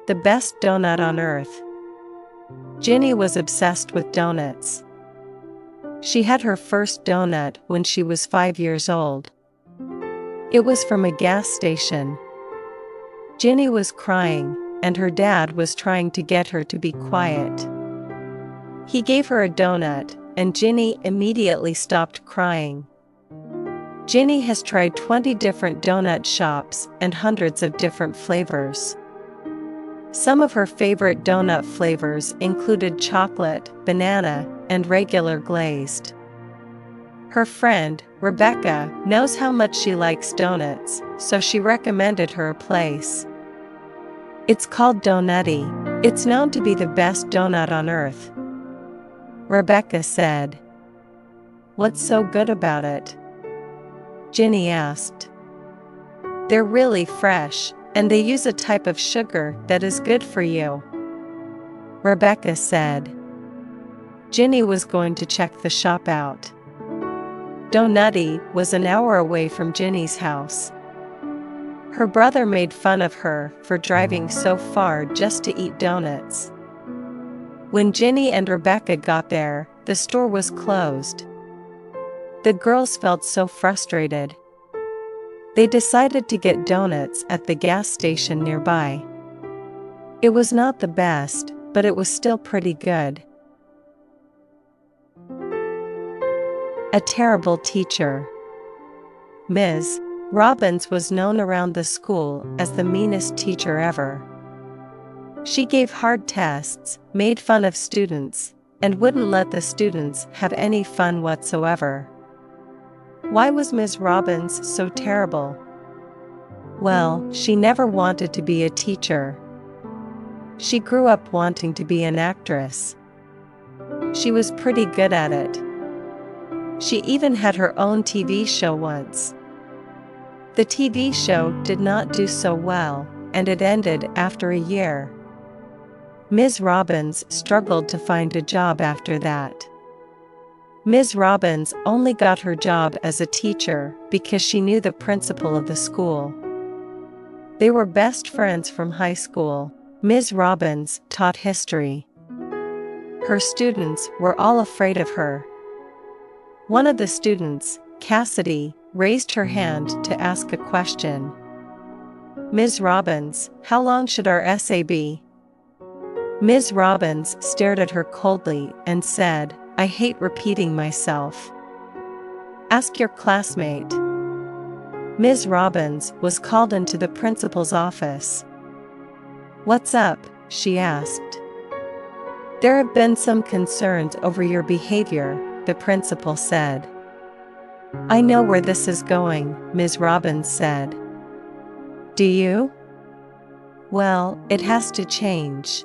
The best donut on earth. Ginny was obsessed with donuts. She had her first donut when she was 5 years old. It was from a gas station. Ginny was crying, and her dad was trying to get her to be quiet. He gave her a donut, and Ginny immediately stopped crying. Ginny has tried 20 different donut shops and hundreds of different flavors. Some of her favorite donut flavors included chocolate, banana, and regular glazed. Her friend, Rebecca, knows how much she likes donuts, so she recommended her a place. It's called Donutty. It's known to be the best donut on earth. Rebecca said. What's so good about it? Ginny asked. They're really fresh, and they use a type of sugar that is good for you. Rebecca said. Ginny was going to check the shop out. Donutty was an hour away from Ginny's house. Her brother made fun of her for driving so far just to eat donuts. When Ginny and Rebecca got there, the store was closed. The girls felt so frustrated. They decided to get donuts at the gas station nearby. It was not the best, but it was still pretty good. A terrible teacher. Ms. Robbins was known around the school as the meanest teacher ever. She gave hard tests, made fun of students, and wouldn't let the students have any fun whatsoever. Why was Ms. Robbins so terrible? Well, she never wanted to be a teacher. She grew up wanting to be an actress. She was pretty good at it. She even had her own TV show once. The TV show did not do so well, and it ended after a year. Ms. Robbins struggled to find a job after that. Ms. Robbins only got her job as a teacher because she knew the principal of the school. They were best friends from high school. Ms. Robbins taught history. Her students were all afraid of her. One of the students, Cassidy, raised her hand to ask a question. Ms. Robbins, how long should our essay be? Ms. Robbins stared at her coldly and said, I hate repeating myself. Ask your classmate. Ms. Robbins was called into the principal's office. What's up? She asked. There have been some concerns over your behavior, the principal said. I know where this is going, Ms. Robbins said. Do you? Well, it has to change.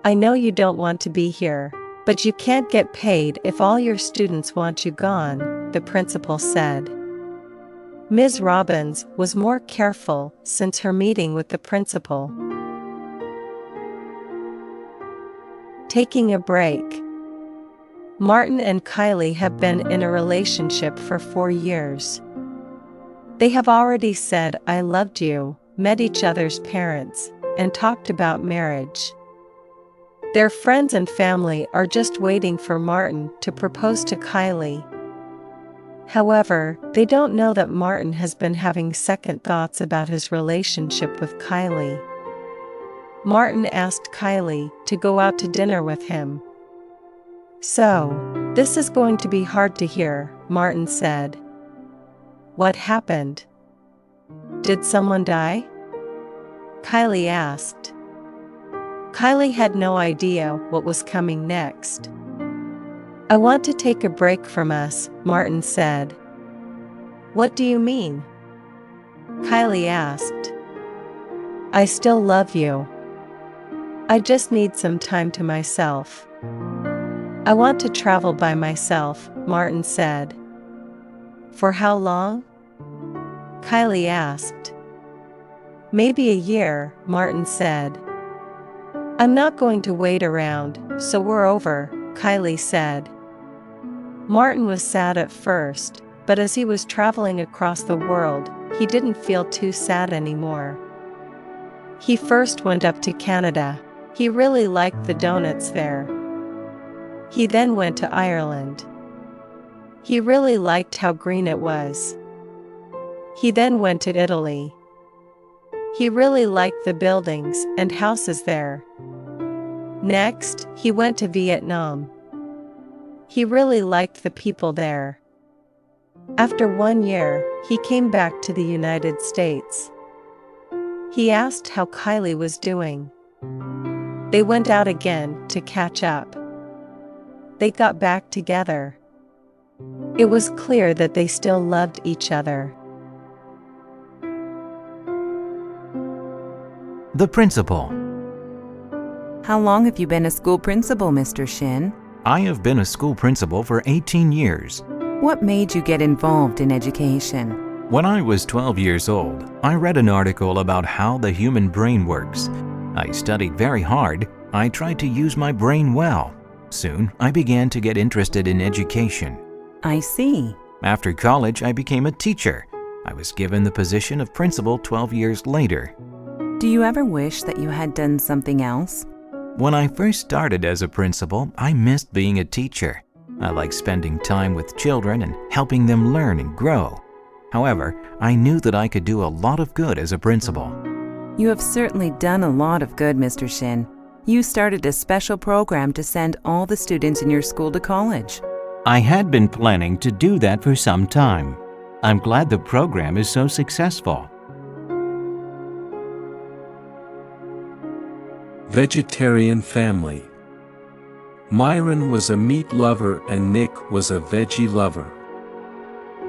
I know you don't want to be here, but you can't get paid if all your students want you gone, the principal said. Ms. Robbins was more careful since her meeting with the principal. Taking a break. Martin and Kylie have been in a relationship for 4 years. They have already said I loved you, met each other's parents, and talked about marriage. Their friends and family are just waiting for Martin to propose to Kylie. However, they don't know that Martin has been having second thoughts about his relationship with Kylie. Martin asked Kylie to go out to dinner with him. So, this is going to be hard to hear, Martin said. What happened? Did someone die? Kylie asked. Kylie had no idea what was coming next. I want to take a break from us, Martin said. What do you mean? Kylie asked. I still love you. I just need some time to myself. I want to travel by myself, Martin said. For how long? Kylie asked. Maybe a year, Martin said. I'm not going to wait around, so we're over, Kylie said. Martin was sad at first, but as he was traveling across the world, he didn't feel too sad anymore. He first went up to Canada. He really liked the donuts there. He then went to Ireland. He really liked how green it was. He then went to Italy. He really liked the buildings and houses there. Next, he went to Vietnam. He really liked the people there. After 1 year, he came back to the United States. He asked how Kylie was doing. They went out again to catch up. They got back together. It was clear that they still loved each other. The principal. How long have you been a school principal, Mr. Shin? I have been a school principal for 18 years. What made you get involved in education? When I was 12 years old, I read an article about how the human brain works. I studied very hard. I tried to use my brain well. Soon, I began to get interested in education. I see. After college, I became a teacher. I was given the position of principal 12 years later. Do you ever wish that you had done something else? When I first started as a principal, I missed being a teacher. I liked spending time with children and helping them learn and grow. However, I knew that I could do a lot of good as a principal. You have certainly done a lot of good, Mr. Shin. You started a special program to send all the students in your school to college. I had been planning to do that for some time. I'm glad the program is so successful. Vegetarian family. Myron was a meat lover and Nick was a veggie lover.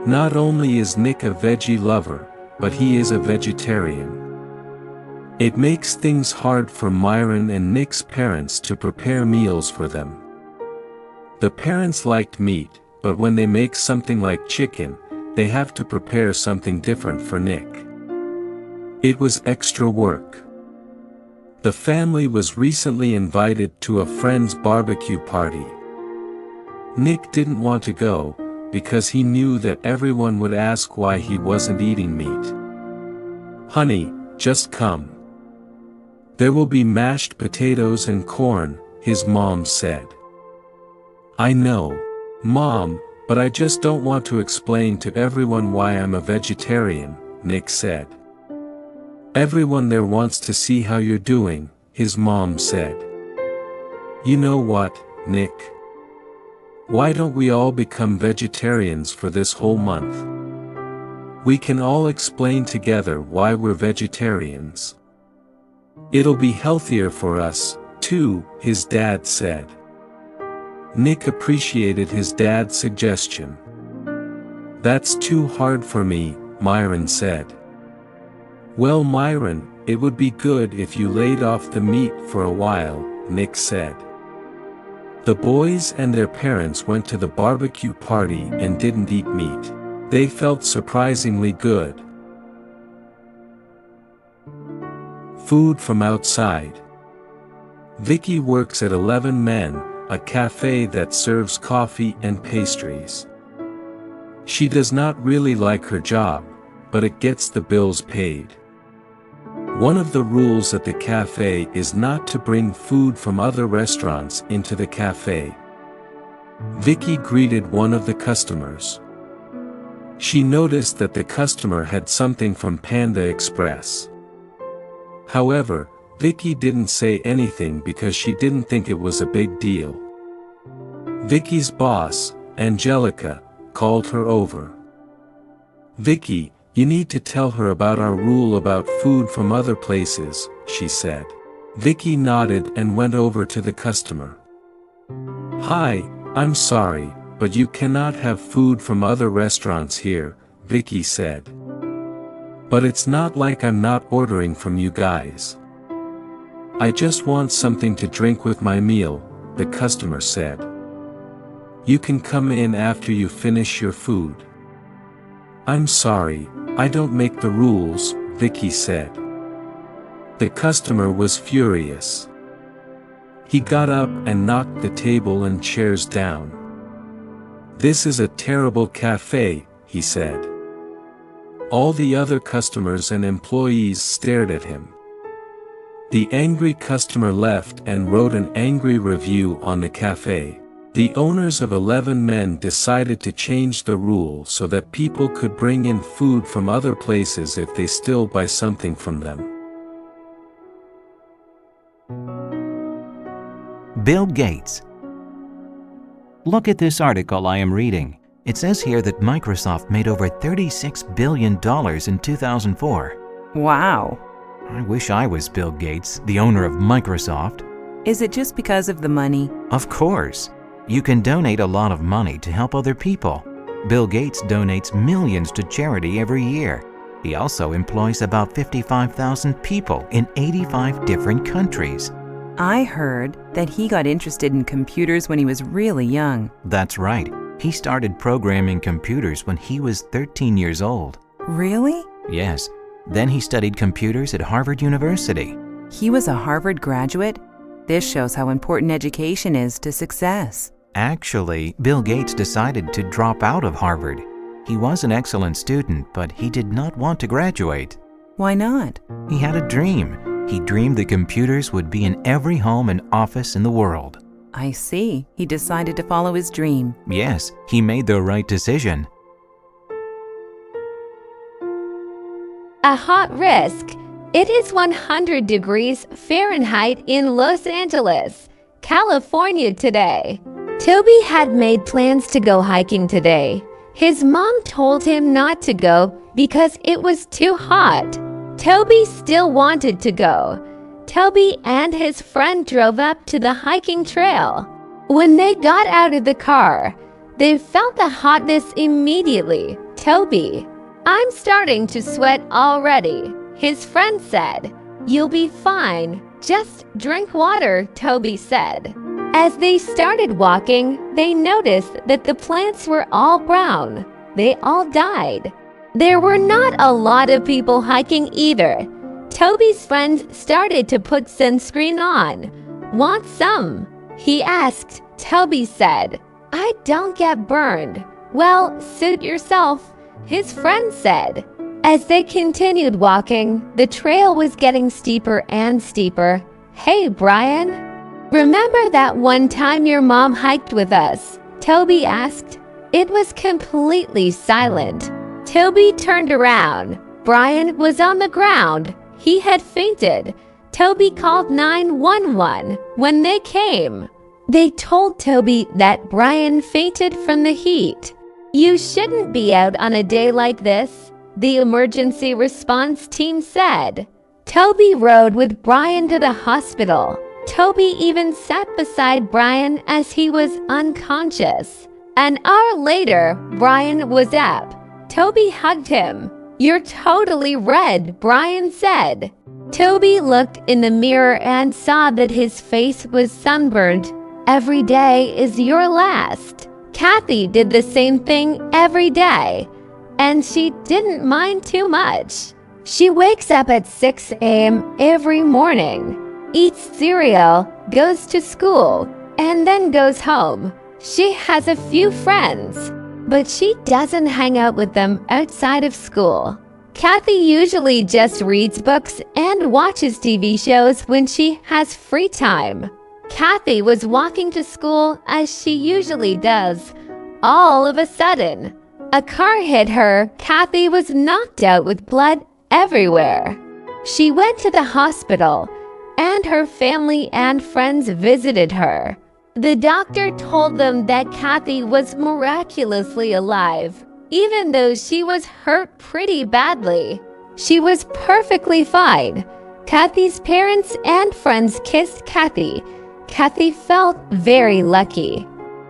Not only is Nick a veggie lover, but he is a vegetarian. It makes things hard for Myron and Nick's parents to prepare meals for them. The parents liked meat, but when they make something like chicken, they have to prepare something different for Nick. It was extra work. The family was recently invited to a friend's barbecue party. Nick didn't want to go, because he knew that everyone would ask why he wasn't eating meat. "Honey, just come. There will be mashed potatoes and corn," his mom said. "I know, Mom, but I just don't want to explain to everyone why I'm a vegetarian," Nick said. "Everyone there wants to see how you're doing," his mom said. "You know what, Nick? Why don't we all become vegetarians for this whole month? We can all explain together why we're vegetarians. It'll be healthier for us, too," his dad said. Nick appreciated his dad's suggestion. "That's too hard for me," Myron said. "Well, Myron, it would be good if you laid off the meat for a while," Nick said. The boys and their parents went to the barbecue party and didn't eat meat. They felt surprisingly good. Food from outside. Vicky works at 11 Men, a cafe that serves coffee and pastries. She does not really like her job, but it gets the bills paid. One of the rules at the cafe is not to bring food from other restaurants into the cafe. Vicky greeted one of the customers. She noticed that the customer had something from Panda Express. However, Vicky didn't say anything because she didn't think it was a big deal. Vicky's boss, Angelica, called her over. "Vicky, you need to tell her about our rule about food from other places," she said. Vicky nodded and went over to the customer. "Hi, I'm sorry, but you cannot have food from other restaurants here," Vicky said. "But it's not like I'm not ordering from you guys. I just want something to drink with my meal," the customer said. "You can come in after you finish your food." "I'm sorry, I don't make the rules," Vicky said. The customer was furious. He got up and knocked the table and chairs down. "This is a terrible cafe," he said. All the other customers and employees stared at him. The angry customer left and wrote an angry review on the cafe. The owners of 11 men decided to change the rule so that people could bring in food from other places if they still buy something from them. Bill Gates. Look at this article I am reading. It says here that Microsoft made over $36 billion in 2004. Wow. I wish I was Bill Gates, the owner of Microsoft. Is it just because of the money? Of course. You can donate a lot of money to help other people. Bill Gates donates millions to charity every year. He also employs about 55,000 people in 85 different countries. I heard that he got interested in computers when he was really young. That's right. He started programming computers when he was 13 years old. Really? Yes. Then he studied computers at Harvard University. He was a Harvard graduate? This shows how important education is to success. Actually, Bill Gates decided to drop out of Harvard. He was an excellent student, but he did not want to graduate. Why not? He had a dream. He dreamed the computers would be in every home and office in the world. I see. He decided to follow his dream. Yes, he made the right decision. A hot risk. It is 100 degrees Fahrenheit in Los Angeles, California today. Toby had made plans to go hiking today. His mom told him not to go because it was too hot. Toby still wanted to go. Toby and his friend drove up to the hiking trail. When they got out of the car, they felt the hotness immediately. Toby, I'm starting to sweat already, his friend said. You'll be fine. Just drink water, Toby said. As they started walking, they noticed that the plants were all brown. They all died. There were not a lot of people hiking either. Toby's friend started to put sunscreen on. Want some? He asked. Toby said, I don't get burned. Well, suit yourself, his friend said. As they continued walking, the trail was getting steeper and steeper. Hey, Brian. Remember that one time your mom hiked with us? Toby asked. It was completely silent. Toby turned around. Brian was on the ground. He had fainted. Toby called 911 when they came. They told Toby that Brian fainted from the heat. You shouldn't be out on a day like this, the emergency response team said. Toby rode with Brian to the hospital. Toby even sat beside Brian as he was unconscious. An hour later, Brian was up. Toby hugged him. You're totally red, Brian said. Toby looked in the mirror and saw that his face was sunburned. Every day is your last. Kathy did the same thing every day, and she didn't mind too much. She wakes up at 6 a.m. every morning, eats cereal, goes to school, and then goes home. She has a few friends, but she doesn't hang out with them outside of school. Kathy usually just reads books and watches TV shows when she has free time. Kathy was walking to school as she usually does. All of a sudden, a car hit her. Kathy was knocked out with blood everywhere. She went to the hospital, and her family and friends visited her. The doctor told them that Kathy was miraculously alive, even though she was hurt pretty badly. She was perfectly fine. Kathy's parents and friends kissed Kathy. Kathy felt very lucky.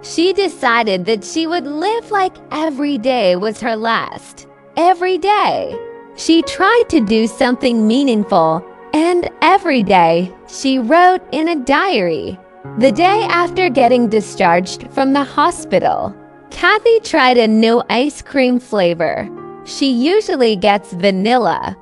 She decided that she would live like every day was her last. Every day. She tried to do something meaningful, and every day she wrote in a diary. The day after getting discharged from the hospital, Kathy tried a new ice cream flavor. She usually gets vanilla,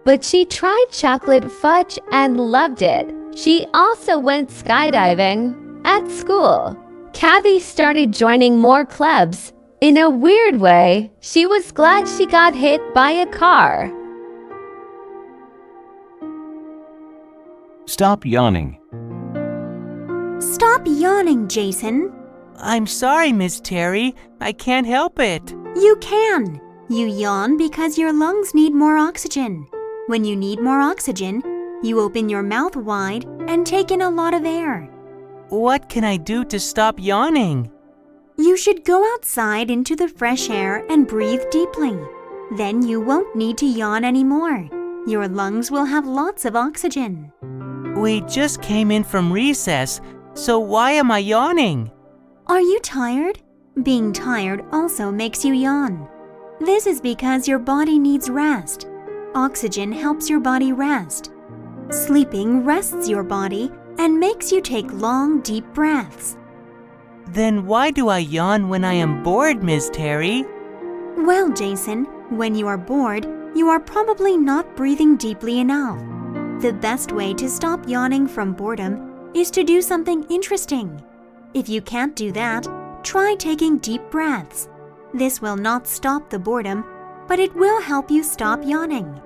but she tried chocolate fudge and loved it. She also went skydiving at school. Kathy started joining more clubs. In a weird way, she was glad she got hit by a car. Stop yawning. Stop yawning, Jason. I'm sorry, Miss Terry. I can't help it. You can. You yawn because your lungs need more oxygen. When you need more oxygen, you open your mouth wide and take in a lot of air. What can I do to stop yawning? You should go outside into the fresh air and breathe deeply. Then you won't need to yawn anymore. Your lungs will have lots of oxygen. We just came in from recess, so why am I yawning? Are you tired? Being tired also makes you yawn. This is because your body needs rest. Oxygen helps your body rest. Sleeping rests your body and makes you take long, deep breaths. Then why do I yawn when I am bored, Miss Terry? Well, Jason, when you are bored, you are probably not breathing deeply enough. The best way to stop yawning from boredom is to do something interesting. If you can't do that, try taking deep breaths. This will not stop the boredom, but it will help you stop yawning.